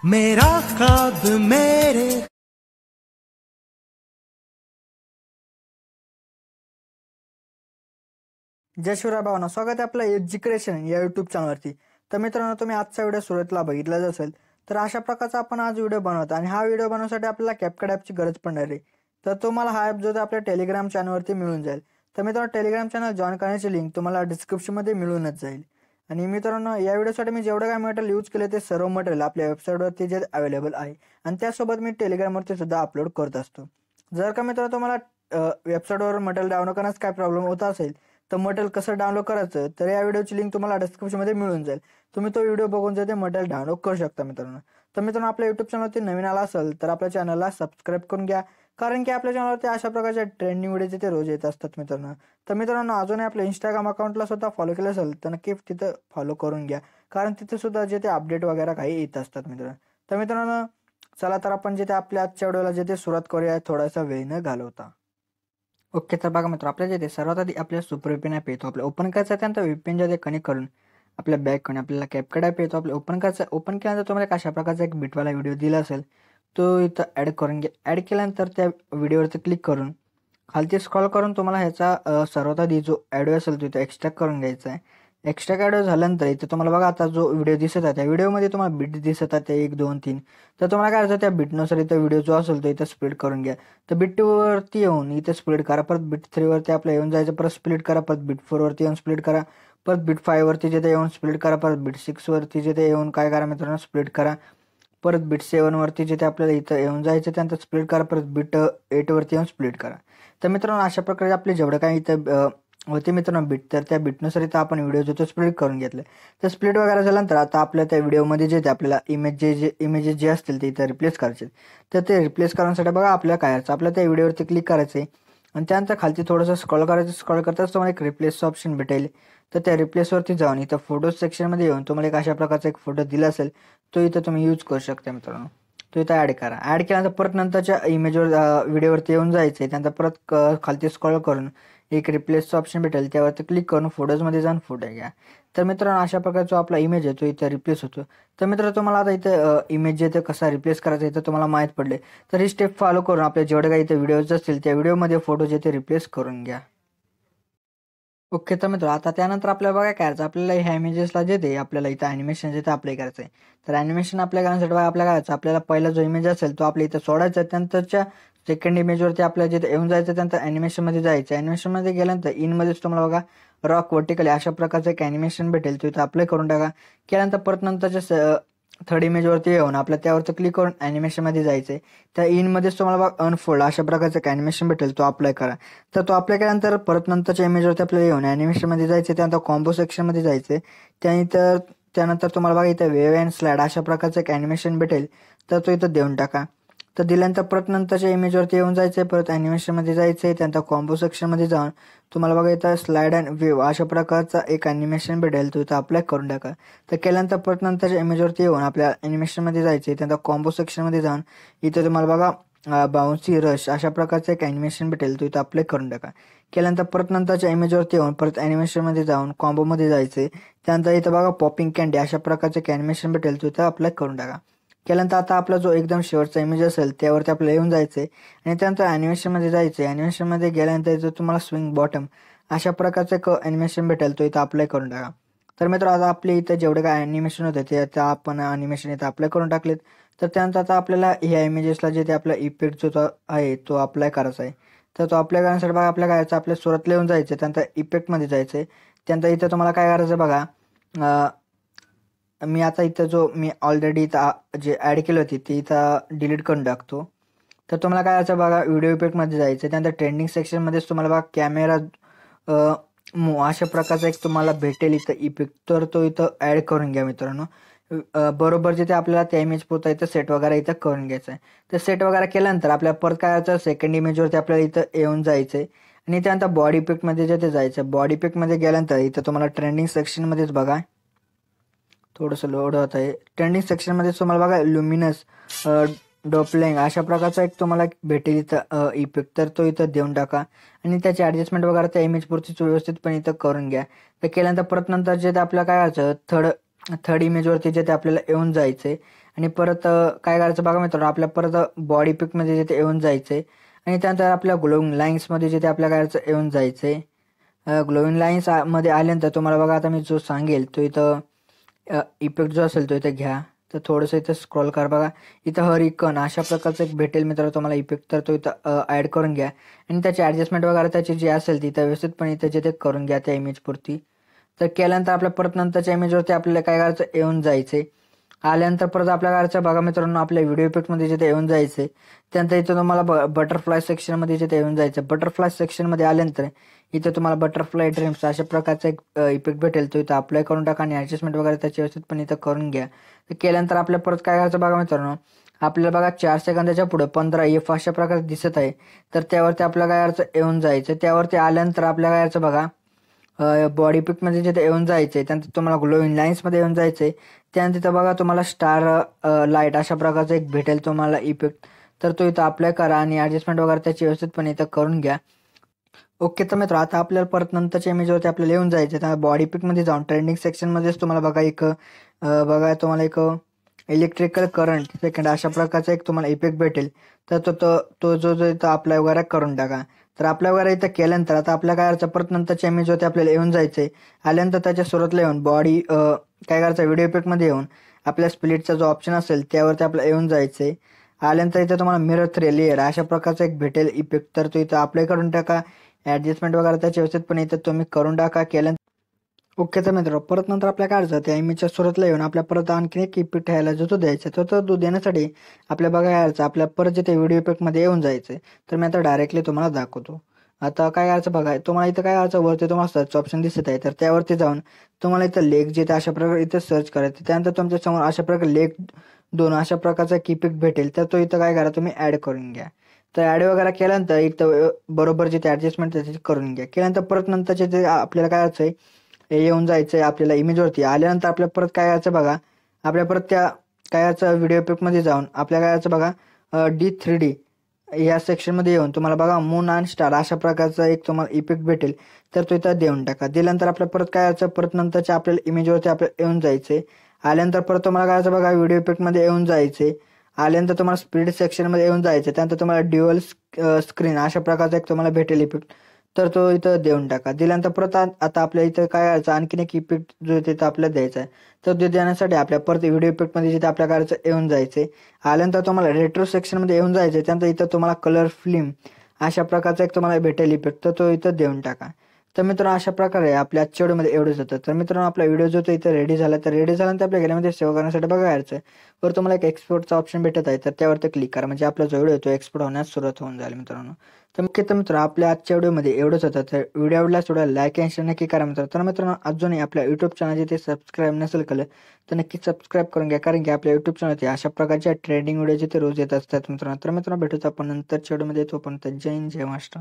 मेरा ख्वाब मेरे जय शिवराय भावना, स्वागत आहे आपलं एज्युकेशन या यूट्यूब चॅनलवरती। तर मित्रांनो, तुम्ही आजचा व्हिडिओ सुरुवातीला बघितलाच असेल। तर अशा प्रकारचा आपण आज व्हिडिओ बनवत आणि हा व्हिडिओ बनवण्यासाठी आपल्याला कॅपकट ॲपची गरज पडणार आहे। तर तुम्हाला हा ॲप जो आहे आपल्या टेलिग्राम चॅनलवरती मिळून जाईल। तर मित्रांनो, टेलिग्राम चॅनल जॉइन करण्याची लिंक तुम्हाला डिस्क्रिप्शनमध्ये मिळूनच जाईल। आणि मित्रांनो, या व्हिडिओसाठी मी जेवढं काय मटेरियल यूज केले ते सर्व मटेरियल आपल्या वेबसाईटवरती जे अवेलेबल आहे आणि त्यासोबत मी टेलिग्रामवरती सुद्धा अपलोड करत असतो। जर का मित्रांनो तुम्हाला वेबसाईटवर मटेरियल डाउनलोड करण्यास काय प्रॉब्लेम होत असेल तर मटेरियल कसं डाउनलोड करायचं तर या व्हिडिओची लिंक तुम्हाला डिस्क्रिप्शनमध्ये मिळून जाईल। तुम्ही तो व्हिडिओ बघून जे ते मटेरियल डाउनलोड करू शकता मित्रांनो। तर मित्रांनो, आपल्या यूट्यूब चॅनलवरती नवीन आला असेल तर आपल्या चॅनलला सबस्क्राईब करून घ्या, कारण की आपल्या चॅनलवरती अशा प्रकारच्या ट्रेंडिंग व्हिडिओ ते रोज येत असतात मित्रांनो। तर मित्रांनो, अजूनही आपल्या इंस्टाग्राम अकाउंटला सुद्धा फॉलो केलं असेल तर नक्की तिथं फॉलो करून घ्या, कारण तिथे सुद्धा जे ते अपडेट वगैरे काही येत असतात मित्रांनो। तर मित्रांनो, चला तर आपण जे ते आपल्या आजच्या व्हिडिओला जे ते सुरुवात करूया थोडासा वेळ न घालवता। ओके, तर बघा मित्र, आपल्या जे सर्वात आधी आपल्या सुपर व्हीपीएन ॲप येतो, आपल्या ओपन करायचं आहे, त्यानंतर व्हीपीएन जे कनेक्ट करून आपल्या बॅक करून आपल्याला कॅपकट ॲप येतो, आपल्या ओपन करायचं। ओपन केल्यानंतर तुम्हाला अशा प्रकारचा एक बिटवाला व्हिडिओ दिला असेल तो इथं ॲड करून घ्या। ॲड केल्यानंतर त्या व्हिडिओवरती क्लिक करून खालती स्क्रॉल करून तुम्हाला ह्याचा सर्वात आधी जो ऑडिओ असेल तो इथं एक्स्ट्रॅक्ट करून घ्यायचा आहे। एक्स्ट्रॅक्ट ऑडिओ झाल्यानंतर इथं तुम्हाला बघा आता जो व्हिडिओ दिसत आहे त्या व्हिडिओमध्ये तुम्हाला बीट दिसत आहे 1, 2, 3। तर तुम्हाला काय करायचं, त्या बीटनुसार इथं व्हिडिओ जो असेल तो इथं स्प्लिट करून घ्या। तर बीट 2 वरती येऊन इथं स्प्लिट करा, परत बीट 3 वरती आपलं येऊन जायचं, परत स्प्लिट करा, परत बीट 4 वरती येऊन स्प्लिट करा, परत बीट 5 वरती जिथे येऊन स्प्लिट करा, परत बीट 6 वरती जिथे येऊन काय करा मित्रांनो स्प्लिट करा, परत बीट 7 वरती जिथे आपल्याला इथं येऊन जायचं त्यानंतर स्प्लिट करा, परत बीट 8 वरती येऊन स्प्लिट करा। तर मित्रांनो, अशा प्रकारे आपले जेवढं काही इथं होते मित्रांनो बीट, तर त्या बीटनुसार इथं आपण व्हिडिओ जो तो स्प्लिट करून घेतलं। तर स्प्लिट वगैरे झाल्यानंतर आता आपल्या त्या व्हिडिओमध्ये जे ते आपल्याला इमेजेस जे असतील ते इथं रिप्लेस करायचे। तर ते रिप्लेस करण्यासाठी बघा आपल्याला काय करायचं, आपल्या त्या व्हिडिओवरती क्लिक करायचं आहे आणि त्यानंतर खालती थोडंसं स्क्रॉल करायचं। स्क्रॉल करताच तुम्हाला एक रिप्लेसचं ऑप्शन भेटेल। तर त्या रिप्लेसवरती जाऊन इथं फोटोज सेक्शनमध्ये येऊन तुम्हाला एक अशा प्रकारचा एक फोटो दिला असेल तो इथं तुम्ही यूज करू शकता मित्रांनो। तो इथं ॲड करा। ॲड केल्यानंतर परत नंतरच्या व्हिडिओवरती येऊन जायचं आहे, त्यानंतर परत खालती स्क्रॉल करून एक रिप्लेसचं ऑप्शन भेटेल, त्यावरती क्लिक करून फोटोजमध्ये जाऊन फोटो घ्या। तर मित्रांनो, अशा प्रकारचा जो आपला इमेज आहे तो इथं रिप्लेस होतो। तर मित्रांनो, तुम्हाला आता इथं इमेज जे ते कसा रिप्लेस करायचा इथं तुम्हाला माहीत पडले तर ही स्टेप फॉलो करून आपल्या जेवढे काही इथे व्हिडिओज असतील त्या व्हिडिओमध्ये फोटो जे ते रिप्लेस करून घ्या। ओके, तर मित्र आता त्यानंतर आपल्याला बघा काय करायचं, आपल्याला ह्या इमेजेसला जे ते आपल्याला इथं ॲनिमेशन जे ते अप्लाय करायचं आहे। तर ॲनिमेशन अप्लाय करण्यासाठी बघा आपल्याला काय करायचं, आपल्याला पहिला जो इमेज असेल तो आपल्या इथं सोडायचा आहे, त्यानंतरच्या सेकंड इमेजवरती आपल्याला जिथे येऊन जायचं त्यानंतर ॲनिमेशनमध्ये जायचं। ॲनिमेशनमध्ये गेल्यानंतर इनमध्येच तुम्हाला बघा रॉक व्हर्टिकली अशा प्रकारचं एक ॲनिमेशन भेटेल, तो इथं अप्लाय करून टाका। केल्यानंतर परत नंतरच्या थर्ड इमेजवरती येऊन आपल्या त्यावरती क्लिक करून ॲनिमेशनमध्ये जायचं आहे। त्या इनमध्येच तुम्हाला बघा अनफोल्ड अशा प्रकारचं एक ॲनिमेशन भेटेल, तो अप्लाय करा। तर तो अप्लाय केल्यानंतर परत नंतरच्या इमेजवरती आपल्याला येऊन ॲनिमेशनमध्ये जायचं आहे, त्यानंतर कॉम्बो सेक्शनमध्ये जायचं आहे। त्यानंतर तुम्हाला बघा इथं वेव्ह अँड स्लाइड अशा प्रकारचं एक ॲनिमेशन भेटेल, तर तो इथं देऊन टाका। तर दिल्यानंतर परत नंतरच्या इमेजवरती येऊन जायचं आहे, परत ॲनिमेशनमध्ये जायचं आहे, त्यानंतर कॉम्बो सेक्शनमध्ये जाऊन तुम्हाला बघा इथं स्लाइड अँड वेव्ह अशा प्रकारचा एक ॲनिमेशन भेटेल, तो इथं अप्लाय करून टाका। तर केल्यानंतर परत नंतरच्या इमेजवरती येऊन आपल्या ॲनिमेशनमध्ये जायचं आहे, त्यानंतर कॉम्बो सेक्शनमध्ये जाऊन इथं तुम्हाला बघा बाउन्सी रश अशा प्रकारचं एक ॲनिमेशन भेटेल, तो इथं अप्लाय करून टाका। केल्यानंतर परत नंतरच्या इमेजवरती येऊन परत ॲनिमेशनमध्ये जाऊन कॉम्बोमध्ये जायचं आहे, त्यानंतर इथं बघा पॉपिंग कँडी अशा प्रकारचं एक ॲनिमेशन भेटेल, तो इथं अप्लाय करून टाका। केल्यानंतर आता आपला जो एकदम शेवटचा इमेज असेल त्यावरती आपल्याला येऊन जायचं आहे आणि त्यानंतर ॲनिमेशनमध्ये जायचं आहे। ॲनिमेशनमध्ये गेल्यानंतर इथं तुम्हाला स्विंग बॉटम अशा प्रकारचं एक ॲनिमेशन भेटेल, तो इथं अप्लाय करून टाका। तर मित्र, आता आपले इथं जेवढे काय ॲनिमेशन होते ते आता आपण ॲनिमेशन इथं अप्लाय करून टाकलेत। तर त्यानंतर आता आपल्याला ह्या इमेजेसला जे ते आपला इफेक्ट जो आहे तो अप्लाय करायचा आहे। तर तो अप्लाय करण्यासाठी बघा आपल्या काय करायचं, आपल्या सुरुवातीला येऊन जायचं, त्यानंतर इफेक्टमध्ये जायचं आहे, त्यानंतर इथं तुम्हाला काय करायचं बघा, मी आता इथं जो मी ऑलरेडी इथं जे ॲड केली होती ती इथं डिलीट करून टाकतो। तर तुम्हाला काय करायचं बघा, व्हिडिओ इफेक्टमध्ये जायचं, त्यानंतर ट्रेंडिंग सेक्शनमध्येच तुम्हाला बघा कॅमेरा अशा प्रकारचा एक तुम्हाला भेटेल इथं इफेक्ट, तर तो इथं ॲड करून घ्या मित्रांनो। बरोबर जिथे आपल्याला त्या इमेज पुरता इथं सेट वगैरे इथं करून घ्यायचं आहे। तर सेट वगैरे केल्यानंतर आपल्याला परत काय करायचं, सेकंड इमेजवरती आपल्याला इथं येऊन जायचं आहे आणि त्यानंतर बॉडी इफेक्टमध्ये जे ते जायचं। बॉडी इफेक्टमध्ये गेल्यानंतर इथं तुम्हाला ट्रेंडिंग सेक्शनमध्येच बघा थोडंसं लोड होत आहे। ट्रेंडिंग सेक्शनमध्ये तुम्हाला बघा लुमिनस डॉपलिंग अशा प्रकारचा एक तुम्हाला भेटेल इथं इफेक्ट, तर तो इथं देऊन टाका आणि त्याची ॲडजस्टमेंट वगैरे त्या इमेजपुरतीच व्यवस्थितपणे इथं करून घ्या। तर केल्यानंतर परत नंतर जे आपल्याला काय करायचं, थर्ड इमेजवरती जे ते आपल्याला येऊन जायचे आणि परत काय करायचं बघा मित्रांनो, आपल्या परत बॉडी पिकमध्ये जे ते येऊन जायचे आणि त्यानंतर आपल्या ग्लोविंग लाईन्समध्ये जे ते आपल्या काय करायचं येऊन जायचे. ग्लोविंग लाईन्स मध्ये आल्यानंतर तुम्हाला बघा आता मी जो सांगेल तो इथं इफेक्ट जो असेल तो इथं घ्या. तर थोडंसं इथं स्क्रॉल करा बघा, इथं हर इकन अशा प्रकारचं एक भेटेल मित्रांनो तुम्हाला इफेक्ट. तर तो इथं ॲड करून घ्या आणि त्याची ॲडजस्टमेंट वगैरे त्याची जी असेल ती व्यवस्थितपणे इथं जे ते करून घ्या त्या इमेजपुरती. तर केल्यानंतर आपल्या परत नंतरच्या इमेजवरती आपल्याला काय करायचं येऊन जायचे. आल्यानंतर परत आपल्या करायचं बघा मित्रांनो, आपल्या व्हिडिओ इफेक्टमध्ये जिथे येऊन जायचे. त्यानंतर इथं तुम्हाला बटरफ्लाय सेक्शनमध्ये जिथे येऊन जायचं. बटरफ्लाय सेक्शनमध्ये आल्यानंतर इथं तुम्हाला बटरफ्लाय ड्रीम्स अशा प्रकारचा एक इफेक्ट भेटेल. तो इथं अप्लाय करून टाका आणि ॲडजस्टमेंट वगैरे त्याची व्यवस्थितपणे इथं करून घ्या. तर केल्यानंतर आपल्या परत काय करायचं बघा मित्रांनो, आपल्याला बघा 4 सेकंदाच्या पुढे 15 अशा प्रकारे दिसत आहे. तर त्यावरती आपल्याला काय करायचं येऊन जायचं. त्यावरती आल्यानंतर आपल्याला काय करायचं बघा, बॉडी पिकमध्ये जिथे येऊन जायचे त्यानंतर तुम्हाला ग्लोविंग लाईन्समध्ये येऊन जायचे. त्यानंतर तिथं बघा तुम्हाला स्टार लाईट अशा प्रकारचा एक भेटेल तुम्हाला इफेक्ट. तर तो इथं अप्लाय करा आणि ॲडजस्टमेंट वगैरे त्याची व्यवस्थितपणे इथं करून घ्या. ओके. तर मित्र आता आपल्याला परत नंतरच्या इमेजवरती आपल्याला येऊन जायचं. तर बॉडी पिकमध्ये जाऊन ट्रेंडिंग सेक्शनमध्येच तुम्हाला बघा तुम्हाला एक इलेक्ट्रिकल करंट सेकंड अशा प्रकारचा एक तुम्हाला इफेक्ट भेटेल. तर तो जो इथं अप्लाय वगैरे करून टाका. तर अप्लाय वगैरे इथं केल्यानंतर आता आपल्या काय करायचं परत नंतरच्या इमेजवरती आपल्याला येऊन जायचंय. आल्यानंतर त्याच्या सुरुवातीला येऊन बॉडी काय करायचं व्हिडिओ इफेक्टमध्ये येऊन आपल्या स्प्लिटचा जो ऑप्शन असेल त्यावरती आपल्याला येऊन जायचंय. आल्यानंतर इथं तुम्हाला मिरर 3 लेअर अशा प्रकारचा एक भेटेल इफेक्ट. तर तो इथं अप्लाय करून टाका. ॲडजस्टमेंट वगैरे त्याची व्यवस्थितपणे इथं तुम्ही करून टाका. केल्यानंतर ओके. तर मित्र परत नंतर आपल्या काय करायचं त्या इमेजच्या सुरुवातीला येऊन आपल्या परत आणखी एक इफेक्ट ह्याला जो तो द्यायचा. तो देण्यासाठी आपल्या बघा करायचं आपल्या परत जे ते व्हिडिओ इफेक्टमध्ये येऊन जायचं. तर मी आता डायरेक्टली तुम्हाला दाखवतो. आता काय करायचं बघा, तुम्हाला इथं काय करायचं वरती तुम्हाला सर्च ऑप्शन दिसत आहे. तर त्यावरती जाऊन तुम्हाला इथं लेग जे अशा प्रकारे इथं सर्च करायचं. त्यानंतर तुमच्या समोर अशा प्रकारे लेग 2 अशा प्रकारचा एक इफेक्ट भेटेल. तर तो इथं काय करा तुम्ही ॲड करून घ्या. तर ॲड वगैरे केल्यानंतर इथं बरोबर जे ते ॲडजस्टमेंट त्याची करून घ्या. केल्यानंतर परत नंतरचे जे आपल्याला काय करायचं येऊन जायचं आहे आपल्याला इमेजवरती. आल्यानंतर आपल्या परत काय करायचं बघा, आपल्या परत त्या काय करायचं व्हिडिओ इफेक्टमध्ये जाऊन आपल्याला काय करायचं बघा D3D या सेक्शनमध्ये येऊन तुम्हाला बघा मून आणि स्टार अशा प्रकारचा एक तुम्हाला इफेक्ट भेटेल. तर तो इथं देऊन टाका. दिल्यानंतर आपल्या परत काय करायचं परत नंतरच्या आपल्याला इमेजवरती आपल्याला येऊन जायचे. आल्यानंतर परत तुम्हाला काय करायचं बघा व्हिडिओ इफेक्टमध्ये येऊन जायचे. आल्यानंतर तुम्हाला स्पीड सेक्शनमध्ये येऊन जायचं. त्यानंतर तुम्हाला ड्युअल स्क्रीन अशा प्रकारचा एक तुम्हाला भेटेल इफेक्ट. तर तो इथं देऊन टाका. दिल्यानंतर परत आता आपल्या इथं काय करायचं आणखीन एक इफेक्ट जो तिथं आपल्याला द्यायचा आहे. तर ते देण्यासाठी आपल्या परत व्हिडिओ इफेक्टमध्ये जिथे आपल्या करायचं येऊन जायचे. आल्यानंतर तुम्हाला रेट्रो सेक्शनमध्ये येऊन जायचे. त्यानंतर इथं तुम्हाला कलर फिल्म अशा प्रकारचा एक तुम्हाला भेटेल इफेक्ट. तर तो इथं देऊन टाका. तर मित्रांनो अशा प्रकारे आपल्या आजच्या व्हिडिओमध्ये एवढंच होतं. तर मित्रांनो आपला व्हिडिओ जो तो इथं रेडी झाला. तर रेडी झाल्यानंतर आपल्या गॅलरीमध्ये सेव्ह करण्यासाठी बघा यायचं वर तुम्हाला एक एक्सपोर्टचा ऑप्शन भेटत आहे. तर त्यावरती क्लिक करा म्हणजे आपला जो व्हिडिओ तो एक्सपोर्ट होण्यास सुरुवात होऊन जाईल मित्रांनो. तर मुख्यतः मित्र आपल्या आजच्या व्हिडिओमध्ये एवढंच होतं. तर व्हिडिओ आवडल्यास थोडा लाईक आणि शेअर नक्की करा मित्र. तर मित्रांनो अजूनही आपल्या यूट्यूब चॅनल ते सबस्क्राईब नसेल केलं तर नक्की सबस्क्राईब करून घ्या. कारण की आपल्या यूट्यूब चॅनलवरती अशा प्रकारच्या ट्रेंडिंग व्हिडिओ ते रोज येत असतात मित्रांनो. तर मित्रांनो भेटूच आपण नंतरच्या व्हिडिओमध्ये. तोपर्यंत जय हिंद जय महाराष्ट्र.